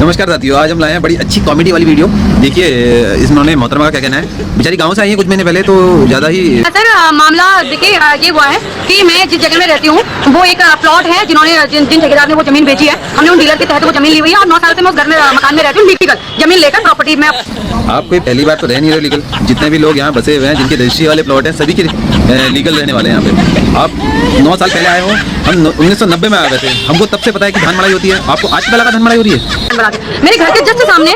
नमस्कार साथियों, आज हम लाए हैं बड़ी अच्छी कॉमेडी वाली वीडियो। देखिए इन्होंने मोहतरमा का क्या कहना है। बेचारी गांव से आई है कुछ महीने पहले, तो ज़्यादा ही सर मामला देखिए ये हुआ है कि मैं जिस जगह में रहती हूँ वो एक प्लॉट है जिन्होंने जिन ठेकेदार ने वो जमीन बेची है। हमने उन डीलर के तहत वो जमीन ली हुई है और 9 साल से मैं उस घर में मकान में रहती हूँ लीगल जमीन लेकर प्रॉपर्टी में। आप कोई पहली बार तो रह नहीं रहे लीगल। जितने भी लोग यहाँ बसे हुए हैं जिनके रजिस्ट्री वाले प्लॉट हैं सभी के लीगल रहने वाले हैं यहाँ पे। आप 9 साल पहले आए हो, हम 1990 में आ गए थे। हमको तब से पता है कि धान मड़ाई होती है। आपको आज पता लगा धान मड़ाई हो रही है? मेरे घर के जस्ट सामने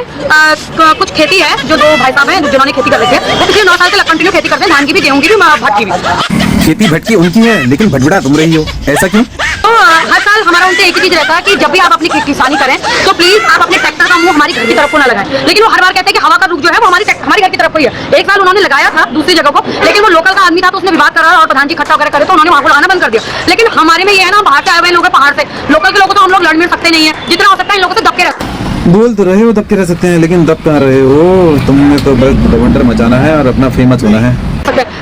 कुछ खेती है जो 2 भाई साहब हैं जिन्होंने खेती कर रखी है। वो पिछले 9 साल से कंटिन्यू खेती करते हैं, धान की भी, गेहूं की भी, भट्ट की भी। खेती भटकी उनकी है लेकिन भटभटा तुम रही हो, ऐसा क्यों? तो हर साल हमारा उनसे एक ही चीज रहता है कि जब भी आप अपनी किसानी करें तो प्लीज आप अपने ट्रैक्टर का मुंह हमारी घर की तरफ को ना लगाएं। लेकिन वो हर बार कहते हैं कि हवा का रुख जो है वो हमारी घर की तरफ को ही है। एक साल उन्होंने लगाया था दूसरी जगह को, लेकिन वो लोकल का आदमी था तो उसने विवाद करा और प्रधान जी इकट्ठा वगैरह करे तो उन्होंने वहाँ को लगाना बंद कर दिया। लेकिन हमारे में ये है ना, बाहर से आए हुए लोग पहाड़ से, लोकल के लोगों तो हम लोग लड़ मिल सकते नहीं है। जितना हो सकता है इन लोगों से दबके रखते। बोल तो रहे हो दब के रह सकते हैं, लेकिन दब कहाँ रहे हो? तुमने तो बस बवंडर मचाना है और अपना फेमस होना है।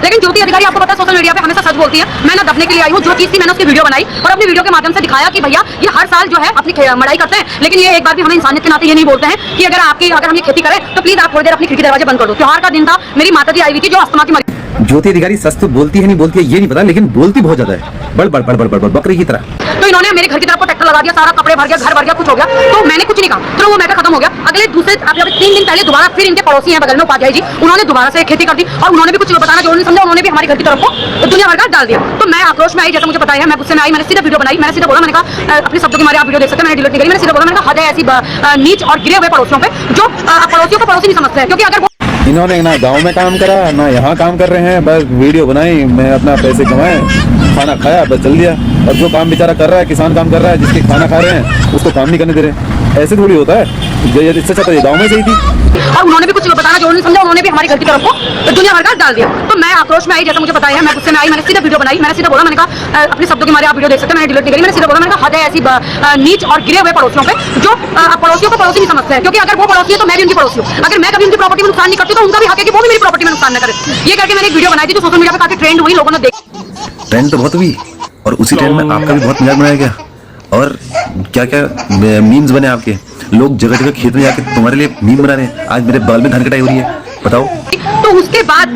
लेकिन ज्योति अधिकारी आपको पता है सोशल मीडिया पे हमेशा सच बोलती है। मैं ना दबने के लिए आई हूँ, जो चीज थी मैंने उसकी वीडियो बनाई और अपनी वीडियो के माध्यम से दिखाया कि भैया ये हर साल जो है अपनी मड़ाई करते हैं, लेकिन ये एक बार भी हमें इंसानियत के नाते ये नहीं बोलते हैं कि अगर हम ये खेती करें तो प्लीज आप थोड़ी देर अपनी खिड़की दरवाजे बंद कर दो। त्योहार का दिन था, मेरी माता जी आई हुई थी जो अस्थमा की मरीज। ज्योति अधिकारी सच तो बोलती है नहीं बोलती है ये नहीं पता, लेकिन बोलती बहुत ज्यादा है, बड़ बड़ बड़ बड़ बड़ बकरी की तरह। तो इन्होंने मेरे घर की तरफ को ट्रैक्टर लगा दिया, सारा कपड़े भर गया, घर भर गया, कुछ हो गया। तो मैंने कुछ नहीं कहा, तो वो मैटर खत्म हो गया। अगले दूसरे 3 दिन पहले दोबारा फिर इनके पड़ोसी हैं बगल में उपाध्याय जी, उन्होंने दोबारा से खेती कर दी और उन्होंने भी कुछ बताना जो उन्होंने समझा, उन्होंने भी हमारे घर की तरफ को दुनिया भर का डाल दिया। तो मैं आक्रोश में आई, जैसे मुझे पता है, मैं गुस्से में आई, मैंने सीधा वीडियो बनाई। मैंने सीधा बोला, मैंने कहा अपने शब्दों की मारे आप वीडियो देख सकते हैं, मैंने डिलीट नहीं करी। मैंने सीधा बोला, मैंने कहा हद है ऐसी नीच और गिरे हुए पड़ोसियों पे जो पड़ोसियों को पड़ोसी नहीं समझते हैं। क्योंकि अगर इन्होंने ना गांव में काम करा ना यहाँ काम कर रहे हैं, बस वीडियो बनाई, मैं अपना पैसे कमाए, खाना खाया, बस चल दिया। और जो काम बेचारा कर रहा है, किसान काम कर रहा है, जिसके खाना खा रहे हैं उसको काम नहीं करने दे रहे। ऐसे थोड़ी होता है। इससे अच्छा तो ये गाँव में सही थी। और उन्होंने भी कुछ बताना जो उन्होंने समझा, उन्होंने भी हमारी घर की तरफ को दुनिया भर का डाल दिया। तो मैं आक्रोश में आई, जैसे मुझे पता है, मैं गुस्से में आई, मैंने सीधा वीडियो बनाई। मैंने सीधा बोला, मैंने कहा अपने शब्दों की मारे आप वीडियो देख सकते हैं, मैंने डिलीट नहीं करी। मैंने सीधा बोला, मैंने कहा हद है ऐसी नीच और गिरे हुए पड़ोसियों पे जो पड़ोसियों को पड़ोसी नहीं समझते हैं। क्योंकि अगर वो पड़ोसी है तो मैं भी उनकी पड़ोसी हूँ। अगर मैं कभी उनकी प्रॉपर्टी में नुकसान नहीं करती तो उनका भी हक है कि वो भी मेरी प्रॉपर्टी में नुकसान न करे। ये करके मैंने एक वीडियो बनाई थी जो सोशल मीडिया पे काफी ट्रेंड हुई, लोगों ने देखी। ट्रेंड तो बहुत हुई और उसी ट्रेंड में आपका भी बहुत मजाक बनाया गया और क्या क्या मीम्स बने आपके। लोग जगह जगह खेत में जाके तुम्हारे लिए मीम बना रहे हैं। आज मेरे बाल में धान कटाई हो रही है, बताओ। तो उसके बाद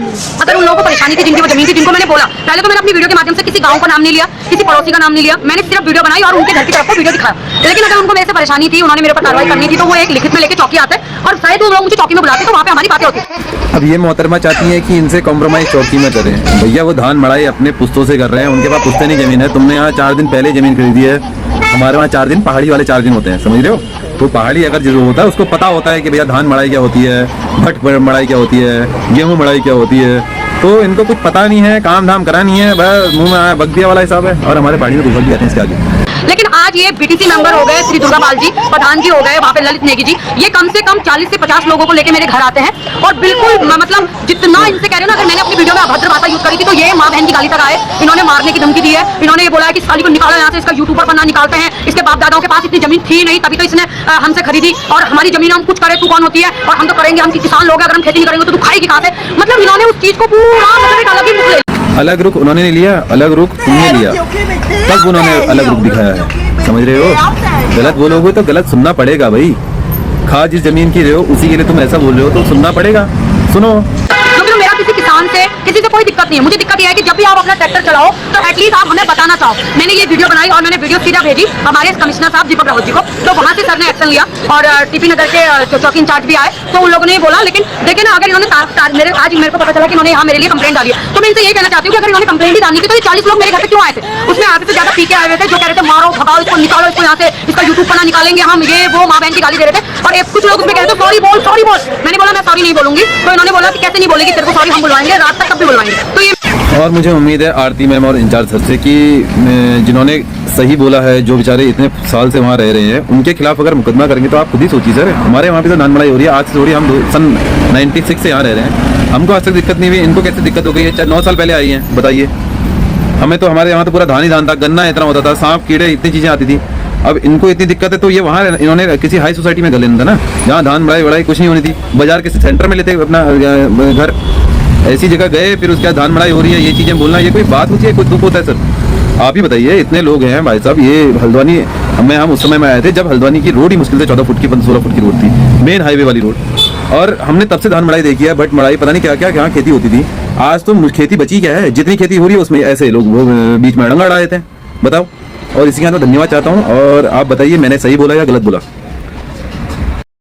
अगर उन लोगों को परेशानी थी जिनकी वो जमीन थी, जिनको मैंने बोला, पहले तो मैंने अपनी वीडियो के माध्यम से किसी गांव का नाम नहीं लिया, किसी पड़ोसी का नाम नहीं लिया, मैंने सिर्फ वीडियो बनाई और उनके घर की तरफ को वीडियो दिखाया। लेकिन अगर उनको मेरे से परेशानी थी, उन्होंने मेरे पर कार्रवाई करनी थी, तो वो एक लिखित में लेके चौकी आते और शायद वो लोग मुझे चौकी में बुलाते तो वहाँ पे हमारी बातें होती। अब ये मोहतरमा चाहती है कि इनसे कॉम्प्रोमाइज चौकी में करें। भैया वो धान मड़ाई अपने पुश्तों से कर रहे हैं, उनके पास पुश्ते नहीं जमीन है। तुमने यहाँ 4 दिन पहले जमीन खरीदी है, हमारे वहाँ 4 दिन पहाड़ी वाले 4 दिन होते हैं, समझ रहे हो? तो पहाड़ी अगर जो होता है उसको पता होता है कि भैया धान मड़ाई क्या होती है, भट्ट मड़ाई क्या होती है, गेहूं मड़ाई क्या होती है। तो इनको कुछ पता नहीं है, काम धाम करा नहीं है, बस मुंह में आया बक दिया वाला हिसाब है। और हमारे पहाड़ी में दूसरा भी आते हैं इसके आगे। लेकिन आज ये बीटीसी मेंबर हो गए श्री दुर्गापाल जी, प्रधान जी हो गए वहाँ पे ललित नेगी जी, ये कम से कम 40 से 50 लोगों को लेके मेरे घर आते हैं और बिल्कुल मतलब जितना इनसे कह रहे हो ना, अगर मैंने अपनी वीडियो में अभद्र भाषा यूज करी थी तो ये माँ बहन की गाली तक आए। इन्होंने मारने की धमकी दी है। इन्होंने ये बोला है कि साली को निकालो यहाँ से, इसका यूट्यूबर बनना निकालते हैं। इसके बाप दादाओं के पास इतनी जमीन थी नहीं, तभी तो इसने हमसे खरीदी और हमारी जमीन हम कुछ करें तू कौन होती है और हम तो करेंगे, हम किसान लोग हैं, अगर हम खेती नहीं करेंगे तो तू खाएगी कहाँ से। मतलब इन्होंने उस चीज को पूरा एक अलग ही रुख ले। अलग रुख उन्होंने नहीं लिया, अलग रुख तुमने लिया, तब उन्होंने अलग रुख दिखाया है, समझ रहे हो? गलत बोलोगे तो गलत सुनना पड़ेगा भाई। खा जिस जमीन की रहे हो उसी के लिए तुम ऐसा बोल रहे हो तो सुनना पड़ेगा, सुनो। मेरा किसी किसान से किसी से कोई दिक्कत नहीं है। मुझे दिक्कत यह है कि जब भी आप अपना ट्रैक्टर चलाओ तो एटलीस्ट आप हमें बताना चाहो। मैंने ये वीडियो बनाई और मैंने वीडियो सीधा भेजी हमारे कमिश्नर साहब दीपक रावत जी को, तो वहाँ से सर ने एक्शन लिया और टीपी नगर के चौकी इंचार्ज भी आए, तो उन लोगों ने बोला। लेकिन देखिए ना, अगर इन्होंने आज मेरे को पता चला कि इन्होंने यहाँ मेरे लिए कंप्लेंट डाली है, तो मैं इनसे ये कहना चाहती हूँ कि अगर इन्होंने कंप्लेंट ही डाली थी तो ये 40 लोग मेरे घर पे क्यों आए थे? उसमें आधे से ज्यादा पीके आए हुए थे जो कह रहे थे मारो भगाओ इसको, निकालो इसको यहाँ से, इसका यूट्यूब पर ना निकालेंगे हम, ये वो माँ बहन की गाली दे रहे थे। और कुछ लोग उसमें कह रहे थे सॉरी बोल सॉरी बोल। मैंने बोला मैं सॉरी नहीं बोलूंगी, तो इन्होंने बोला कि कैसे नहीं बोलेगी, तेरे को सॉरी हम बुलवाएंगे, रात तक कब भी बुलवाएंगे। तो ये और मुझे उम्मीद है आरती मैम और इंचार्ज सर से कि जिन्होंने सही बोला है, जो बेचारे इतने साल से वहाँ रह रहे हैं, उनके खिलाफ अगर मुकदमा करेंगे तो आप खुद ही सोचिए सर। हमारे वहाँ पे तो धान मड़ाई हो रही है आज से, थोड़ी हम सन 96 से यहाँ रह रहे हैं, हमको आज तक दिक्कत नहीं हुई। इनको कैसे दिक्कत हो गई है? 9 साल पहले आई हैं, बताइए। हमें तो हमारे यहाँ तो पूरा धान ही धान था, गन्ना इतना होता था, सांप कीड़े इतनी चीज़ें आती थी। अब इनको इतनी दिक्कत है तो ये वहाँ इन्होंने किसी हाई सोसाइटी में घर लेना था ना, जहाँ धान मड़ाई कुछ नहीं होनी थी। बाजार के सेंटर में लेते अपना घर, ऐसी जगह गए, फिर उसके बाद धान मड़ाई हो रही है, ये चीज़ें बोलना ये कोई बात होती है? कुछ दुख होता है सर। आप ही बताइए, इतने लोग हैं भाई साहब, ये हल्द्वानी में हम उस समय में आए थे जब हल्द्वानी की रोड ही मुश्किल से 14 फुट की 16 फुट की रोड थी, मेन हाईवे वाली रोड। और हमने तब से धान मड़ाई देखी है, बट मड़ाई पता नहीं क्या क्या क्या खेती होती थी। आज तो खेती बची क्या है, जितनी खेती हो रही है उसमें ऐसे लोग वो बीच में अड़ंगा अड़ा देते हैं, बताओ। और इसी के अंदर धन्यवाद चाहता हूँ। और आप बताइए मैंने सही बोला या गलत बोला।